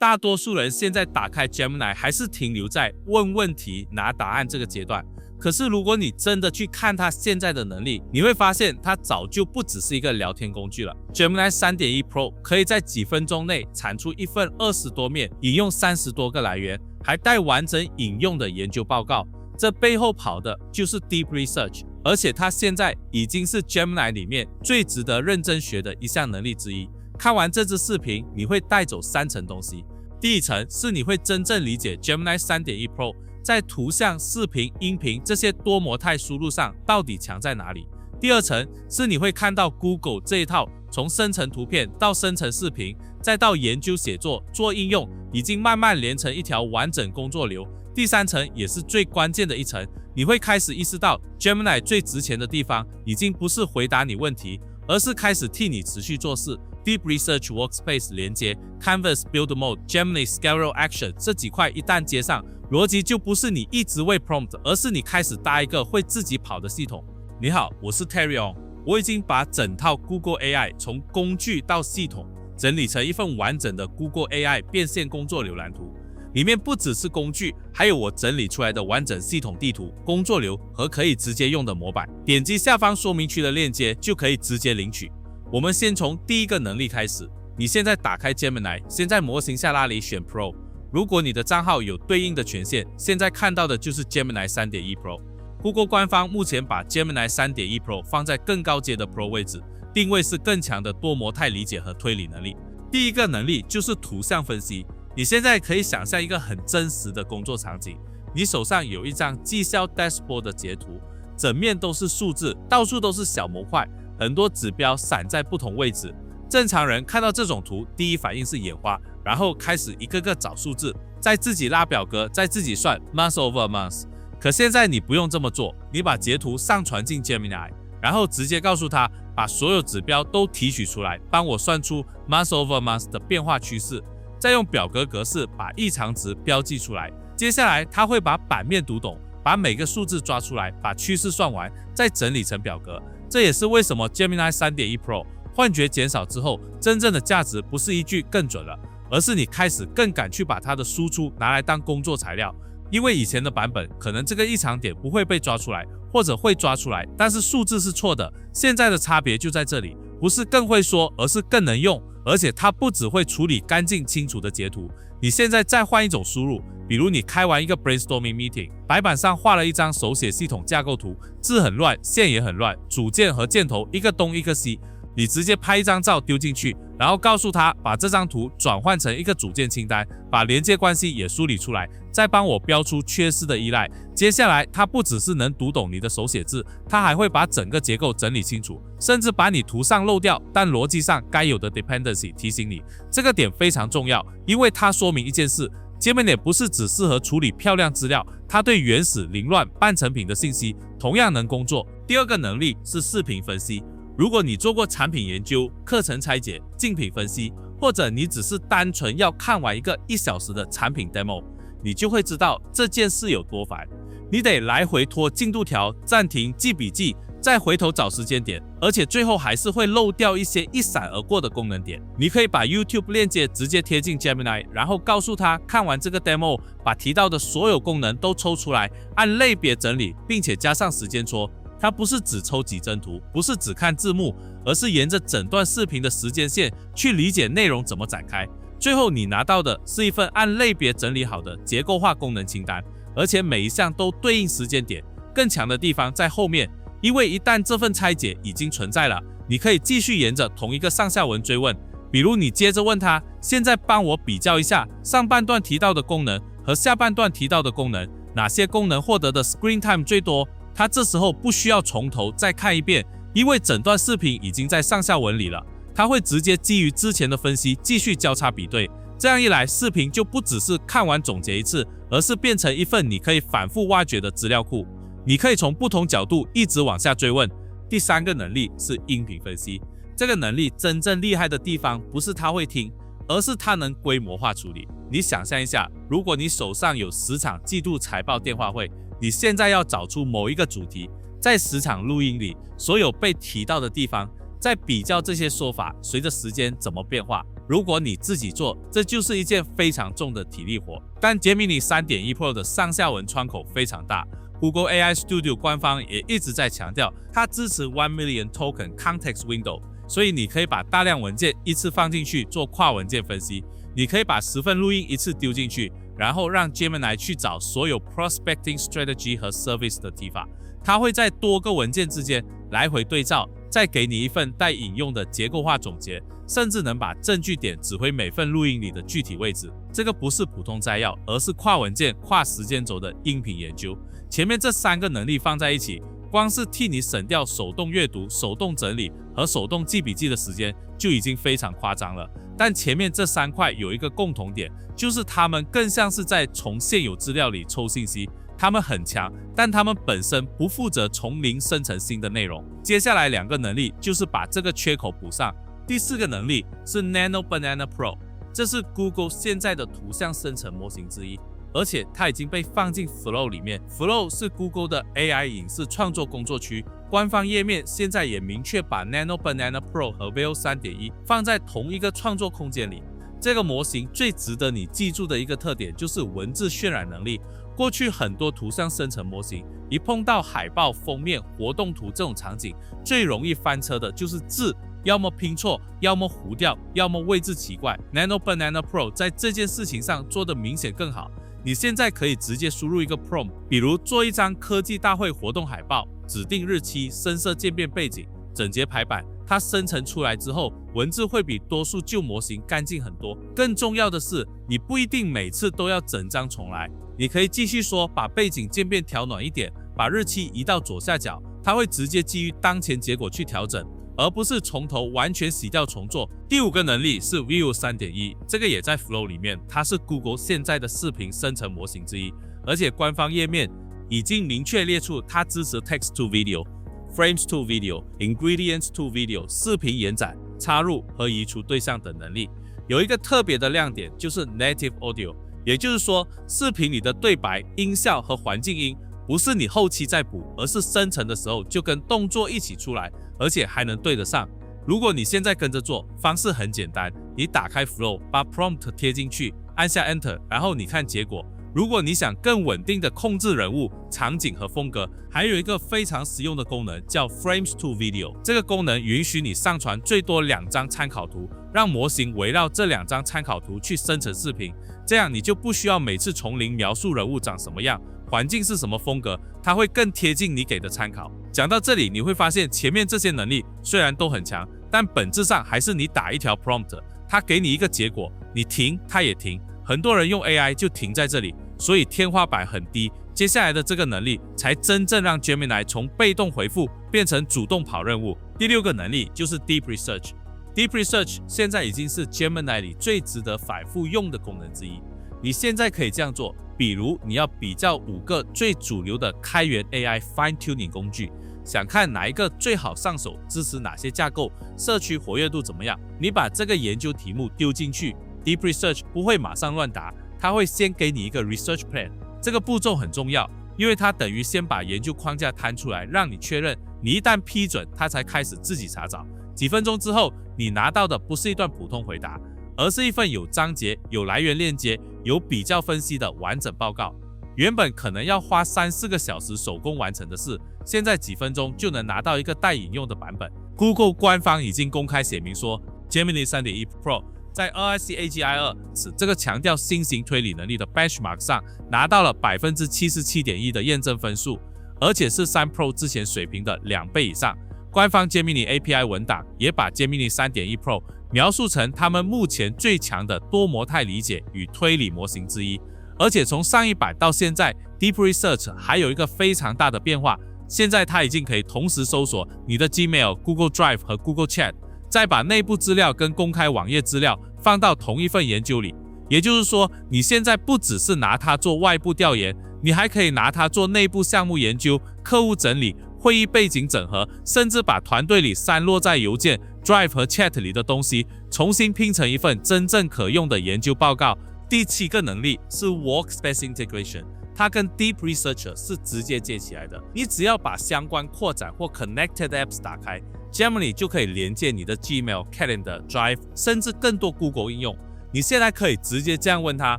大多数人现在打开 Gemini 还是停留在问问题拿答案这个阶段。可是如果你真的去看它现在的能力，你会发现它早就不只是一个聊天工具了。Gemini 3.1 Pro 可以在几分钟内产出一份20多面，引用30多个来源，还带完整引用的研究报告。这背后跑的就是 Deep Research， 而且它现在已经是 Gemini 里面最值得认真学的一项能力之一。看完这支视频，你会带走3层东西。第一层是你会真正理解 Gemini 3.1 Pro 在图像、视频、音频这些多模态输入上到底强在哪里。第二层是你会看到 Google 这一套从生成图片到生成视频，再到研究写作做应用，已经慢慢连成一条完整工作流。第三层也是最关键的一层，你会开始意识到 Gemini 最值钱的地方已经不是回答你问题，而是开始替你持续做事。Deep Research Workspace 连接 Canvas Build Mode、Gemini Schedule Action 这几块一旦接上，逻辑就不是你一直喂 prompt， 而是你开始搭一个会自己跑的系统。你好，我是 Terry， 我已经把整套 Google AI 从工具到系统整理成一份完整的 Google AI 变现工作浏览图，里面不只是工具，还有我整理出来的完整系统地图、工作流和可以直接用的模板。点击下方说明区的链接就可以直接领取。我们先从第一个能力开始。你现在打开 Gemini， 先在模型下拉里选 Pro。如果你的账号有对应的权限，现在看到的就是 Gemini 3.1 Pro。Google 官方目前把 Gemini 3.1 Pro 放在更高阶的 Pro 位置，定位是更强的多模态理解和推理能力。第一个能力就是图像分析。你现在可以想象一个很真实的工作场景，你手上有一张绩效 dashboard 的截图，整面都是数字，到处都是小模块，很多指标散在不同位置。正常人看到这种图，第一反应是眼花，然后开始一个个找数字，再自己拉表格，再自己算 month over month。可现在你不用这么做，你把截图上传进 Gemini， 然后直接告诉他把所有指标都提取出来，帮我算出 month over month 的变化趋势，再用表格格式把异常值标记出来。接下来他会把版面读懂，把每个数字抓出来，把趋势算完，再整理成表格。这也是为什么 Gemini 3.1 Pro 幻觉减少之后，真正的价值不是一句更准了，而是你开始更敢去把它的输出拿来当工作材料。因为以前的版本可能这个异常点不会被抓出来，或者会抓出来，但是数字是错的。现在的差别就在这里，不是更会说，而是更能用。而且它不只会处理干净清楚的截图，你现在再换一种输入，比如你开完一个 brainstorming meeting， 白板上画了一张手写系统架构图，字很乱，线也很乱，组件和箭头一个东一个西，你直接拍一张照丢进去，然后告诉他把这张图转换成一个组件清单，把连接关系也梳理出来，再帮我标出缺失的依赖。接下来它不只是能读懂你的手写字，它还会把整个结构整理清楚，甚至把你图上漏掉但逻辑上该有的 dependency 提醒你。这个点非常重要，因为它说明一件事，Gemini 不是只适合处理漂亮资料，它对原始、凌乱、半成品的信息同样能工作。第二个能力是视频分析。如果你做过产品研究、课程拆解、竞品分析，或者你只是单纯要看完一个1小时的产品 demo， 你就会知道这件事有多烦。你得来回拖进度条、暂停、记笔记，再回头找时间点，而且最后还是会漏掉一些一闪而过的功能点。你可以把 YouTube 链接直接贴进 Gemini， 然后告诉他看完这个 demo， 把提到的所有功能都抽出来，按类别整理，并且加上时间戳。它不是只抽几帧图，不是只看字幕，而是沿着整段视频的时间线去理解内容怎么展开。最后你拿到的是一份按类别整理好的结构化功能清单，而且每一项都对应时间点。更强的地方在后面，因为一旦这份拆解已经存在了，你可以继续沿着同一个上下文追问。比如你接着问他，现在帮我比较一下上半段提到的功能和下半段提到的功能，哪些功能获得的 screen time 最多。他这时候不需要从头再看一遍，因为整段视频已经在上下文里了。他会直接基于之前的分析继续交叉比对，这样一来，视频就不只是看完总结一次，而是变成一份你可以反复挖掘的资料库。你可以从不同角度一直往下追问。第三个能力是音频分析。这个能力真正厉害的地方不是他会听，而是他能规模化处理。你想象一下，如果你手上有10场季度财报电话会，你现在要找出某一个主题，在10场录音里所有被提到的地方，再比较这些说法随着时间怎么变化。如果你自己做，这就是一件非常重的体力活。但 Gemini 3.1 Pro 的上下文窗口非常大， Google AI Studio 官方也一直在强调，它支持1 million token context window， 所以你可以把大量文件一次放进去做跨文件分析，你可以把10份录音一次丢进去，然后让 Gemini 去找所有 prospecting strategy 和 service 的提法，它会在多个文件之间来回对照，再给你一份带引用的结构化总结，甚至能把证据点指挥每份录音里的具体位置。这个不是普通摘要，而是跨文件、跨时间轴的音频研究。前面这3个能力放在一起，光是替你省掉手动阅读、手动整理和手动记笔记的时间就已经非常夸张了。但前面这3块有一个共同点，就是它们更像是在从现有资料里抽信息。它们很强，但它们本身不负责从零生成新的内容。接下来2个能力就是把这个缺口补上。第4个能力是 Nano Banana Pro， 这是 Google 现在的图像生成模型之一，而且它已经被放进 Flow 里面。Flow 是 Google 的 AI 影视创作工作区，官方页面现在也明确把 Nano Banana Pro 和 Veo 3.1 放在同一个创作空间里。这个模型最值得你记住的一个特点就是文字渲染能力。过去很多图像生成模型一碰到海报、封面、活动图这种场景，最容易翻车的就是字，要么拼错，要么糊掉，要么位置奇怪。Nano Banana Pro 在这件事情上做得明显更好。你现在可以直接输入一个 prompt， 比如做一张科技大会活动海报，指定日期、深色渐变背景、整洁排版，它生成出来之后，文字会比多数旧模型干净很多。更重要的是，你不一定每次都要整张重来，你可以继续说把背景渐变调暖一点，把日期移到左下角，它会直接基于当前结果去调整，而不是从头完全洗掉重做。第5个能力是 Veo 3.1， 这个也在 Flow 里面，它是 Google 现在的视频生成模型之一，而且官方页面已经明确列出它支持 Text to Video、Frames to Video、Ingredients to Video、视频延展、插入和移除对象等能力。有一个特别的亮点就是 Native Audio， 也就是说，视频里的对白、音效和环境音不是你后期再补，而是生成的时候就跟动作一起出来，而且还能对得上。如果你现在跟着做，方式很简单，你打开 Flow， 把 Prompt 贴进去，按下 Enter， 然后你看结果。如果你想更稳定的控制人物、场景和风格，还有一个非常实用的功能叫 Frames to Video。这个功能允许你上传最多2张参考图，让模型围绕这2张参考图去生成视频。这样你就不需要每次从零描述人物长什么样、环境是什么风格，它会更贴近你给的参考。讲到这里，你会发现前面这些能力虽然都很强，但本质上还是你打一条 prompt， 它给你一个结果，你停它也停。很多人用 AI 就停在这里，所以天花板很低。接下来的这个能力才真正让 Gemini 从被动回复变成主动跑任务。第6个能力就是 Deep Research。Deep Research 现在已经是 Gemini 里最值得反复用的功能之一。你现在可以这样做，比如你要比较5个最主流的开源 AI Fine Tuning 工具，想看哪一个最好上手，支持哪些架构，社区活跃度怎么样，你把这个研究题目丢进去， Deep Research 不会马上乱答，它会先给你一个 Research Plan。 这个步骤很重要，因为它等于先把研究框架摊出来，让你确认，你一旦批准，它才开始自己查找。几分钟之后，你拿到的不是一段普通回答，而是一份有章节、有来源链接、有比较分析的完整报告。原本可能要花3-4个小时手工完成的事，现在几分钟就能拿到一个带引用的版本。Google 官方已经公开写明说 ，Gemini 3.1 Pro 在 RSC AGI2 这个强调新型推理能力的 benchmark 上拿到了 77.1% 的验证分数，而且是3 Pro 之前水平的2倍以上。官方 Gemini API 文档也把 Gemini 3.1 Pro 描述成他们目前最强的多模态理解与推理模型之一。而且从上一版到现在 ，Deep Research 还有一个非常大的变化，现在它已经可以同时搜索你的 Gmail、Google Drive 和 Google Chat， 再把内部资料跟公开网页资料放到同一份研究里。也就是说，你现在不只是拿它做外部调研，你还可以拿它做内部项目研究、客户整理、会议背景整合，甚至把团队里散落在邮件、Drive 和 Chat 里的东西重新拼成一份真正可用的研究报告。第7个能力是 Workspace Integration， 它跟 Deep Research 是直接接起来的。你只要把相关扩展或 Connected Apps 打开， Gemini 就可以连接你的 Gmail、Calendar、Drive， 甚至更多 Google 应用。你现在可以直接这样问他，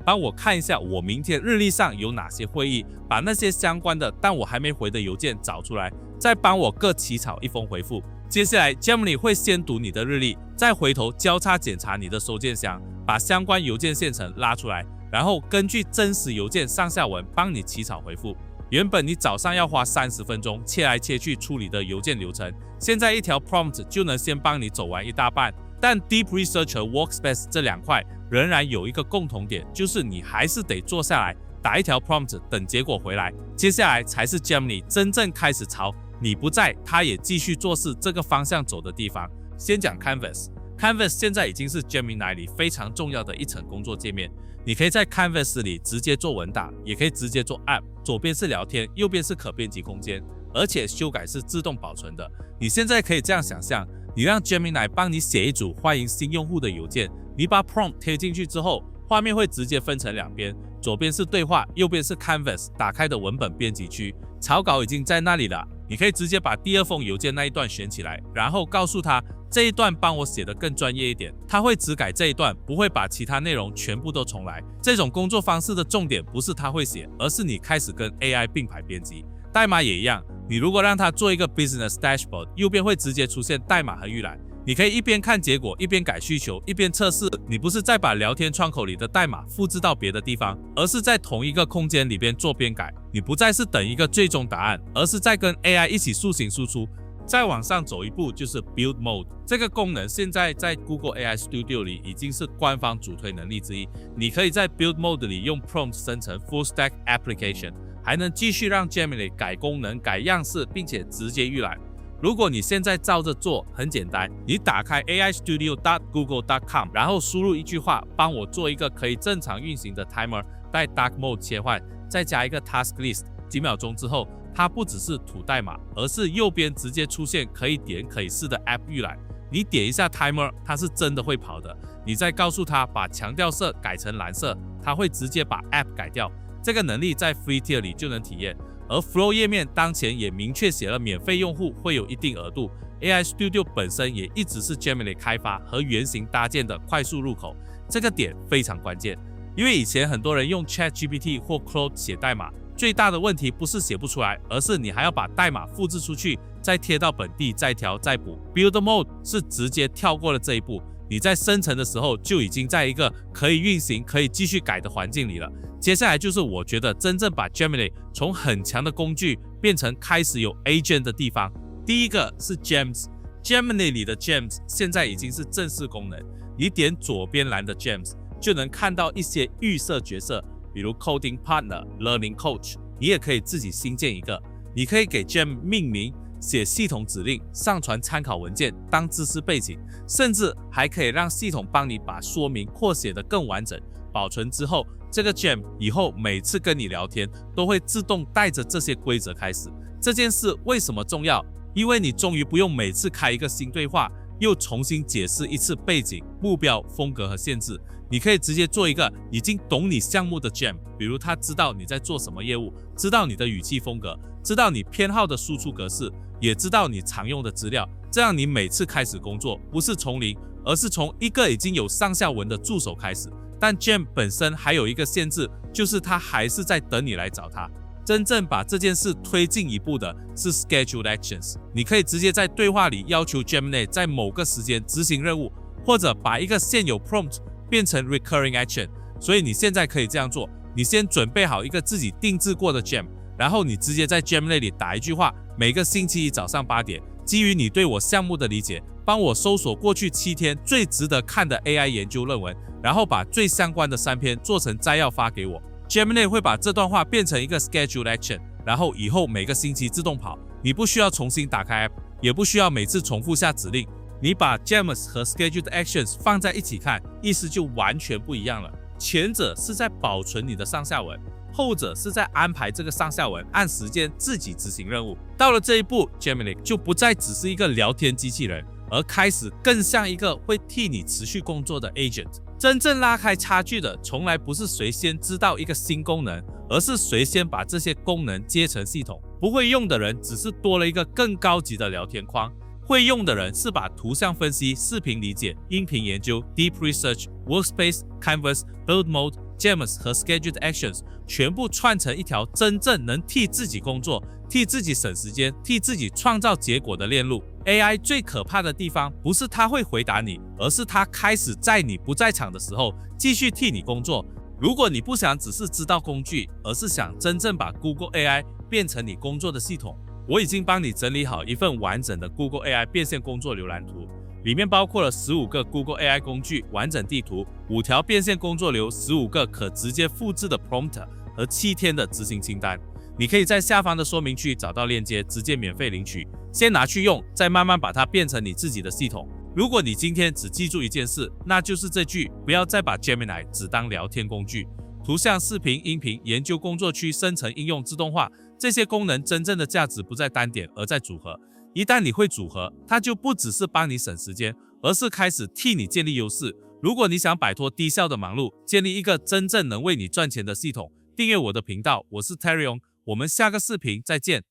帮我看一下我明天日历上有哪些会议，把那些相关的但我还没回的邮件找出来，再帮我各起草一封回复。接下来 Gemini 会先读你的日历，再回头交叉检查你的收件箱，把相关邮件线程拉出来，然后根据真实邮件上下文帮你起草回复。原本你早上要花30分钟切来切去处理的邮件流程，现在一条 prompt 就能先帮你走完一大半。但 Deep Research 和 Workspace 这两块仍然有一个共同点，就是你还是得坐下来打一条 prompt， 等结果回来。接下来才是 Gemini 真正开始朝你不在，它也继续做事这个方向走的地方。先讲 Canvas。Canvas 现在已经是 Gemini 里非常重要的一层工作界面。你可以在 Canvas 里直接做文档，也可以直接做 App， 左边是聊天，右边是可编辑空间，而且修改是自动保存的。你现在可以这样想象，你让 Gemini 帮你写一组欢迎新用户的邮件，你把 prompt 贴进去之后，画面会直接分成两边，左边是对话，右边是 Canvas 打开的文本编辑区，草稿已经在那里了。你可以直接把第二封邮件那一段选起来，然后告诉他这一段帮我写得更专业一点，他会只改这一段，不会把其他内容全部都重来。这种工作方式的重点不是他会写，而是你开始跟 AI 并排编辑。代码也一样，你如果让他做一个 Business Dashboard， 右边会直接出现代码和预览，你可以一边看结果，一边改需求，一边测试。你不是在把聊天窗口里的代码复制到别的地方，而是在同一个空间里边做编改。你不再是等一个最终答案，而是在跟 AI 一起塑形输出。再往上走一步就是 Build Mode， 这个功能现在在 Google AI Studio 里已经是官方主推能力之一。你可以在 Build Mode 里用 Prompt 生成 Full Stack Application， 还能继续让 Gemini 改功能、改样式，并且直接预览。如果你现在照着做，很简单，你打开 aistudio.google.com， 然后输入一句话，帮我做一个可以正常运行的 timer， 带 dark mode 切换，再加一个 task list， 几秒钟之后，它不只是吐代码，而是右边直接出现可以点可以试的 app 预览。你点一下 timer， 它是真的会跑的。你再告诉它把强调色改成蓝色，它会直接把 app 改掉。这个能力在 Free Tier 里就能体验。而 Flow 页面当前也明确写了免费用户会有一定额度。AI Studio 本身也一直是 Gemini 开发和原型搭建的快速入口，这个点非常关键。因为以前很多人用 ChatGPT 或 Claude 写代码，最大的问题不是写不出来，而是你还要把代码复制出去，再贴到本地，再调再补。Build Mode 是直接跳过了这一步，你在生成的时候就已经在一个可以运行、可以继续改的环境里了。接下来就是我觉得真正把 Gemini 从很强的工具变成开始有 agent 的地方。第一个是 Gems，Gemini 里的 Gems 现在已经是正式功能，你点左边栏的 Gems 就能看到一些预设角色，比如 Coding Partner、Learning Coach， 你也可以自己新建一个。你可以给 Gem 命名、写系统指令、上传参考文件、当知识背景，甚至还可以让系统帮你把说明扩写得更完整。保存之后，这个 Gem 以后每次跟你聊天都会自动带着这些规则开始。这件事为什么重要？因为你终于不用每次开一个新对话，又重新解释一次背景、目标、风格和限制。你可以直接做一个已经懂你项目的 Gem， 比如他知道你在做什么业务，知道你的语气风格，知道你偏好的输出格式，也知道你常用的资料。这样你每次开始工作不是从零，而是从一个已经有上下文的助手开始。但 Gem 本身还有一个限制，就是它还是在等你来找它。真正把这件事推进一步的是 Scheduled Actions， 你可以直接在对话里要求 Gemini 在某个时间执行任务，或者把一个现有 prompt 变成 Recurring Action。 所以你现在可以这样做，你先准备好一个自己定制过的 Gem， 然后你直接在 Gemini 里打一句话，每个星期一早上8点，基于你对我项目的理解，帮我搜索过去7天最值得看的 AI 研究论文，然后把最相关的3篇做成摘要发给我。Gemini 会把这段话变成一个 Scheduled Action， 然后以后每个星期自动跑，你不需要重新打开 App， 也不需要每次重复下指令。你把 Gems 和 Scheduled Actions 放在一起看，意思就完全不一样了。前者是在保存你的上下文，后者是在安排这个上下文按时间自己执行任务。到了这一步， Gemini 就不再只是一个聊天机器人，而开始更像一个会替你持续工作的 agent。 真正拉开差距的从来不是谁先知道一个新功能，而是谁先把这些功能接成系统。不会用的人只是多了一个更高级的聊天框，会用的人是把图像分析、视频理解、音频研究、Deep Research、Workspace、Canvas、Build Mode、Gems 和 Scheduled Actions 全部串成一条真正能替自己工作、替自己省时间、替自己创造结果的链路。AI 最可怕的地方不是它会回答你，而是它开始在你不在场的时候继续替你工作。如果你不想只是知道工具，而是想真正把 Google AI 变成你工作的系统，我已经帮你整理好一份完整的 Google AI 变现工作浏览图，里面包括了15个 Google AI 工具完整地图、5条变现工作流、15个可直接复制的 prompt 和7天的执行清单。你可以在下方的说明区找到链接，直接免费领取，先拿去用，再慢慢把它变成你自己的系统。如果你今天只记住一件事，那就是这句：不要再把 Gemini 只当聊天工具。图像、视频、音频、研究工作区、生成、应用、自动化，这些功能真正的价值不在单点，而在组合。一旦你会组合，它就不只是帮你省时间，而是开始替你建立优势。如果你想摆脱低效的忙碌，建立一个真正能为你赚钱的系统，订阅我的频道，我是 Terry Ong，我们下个视频再见。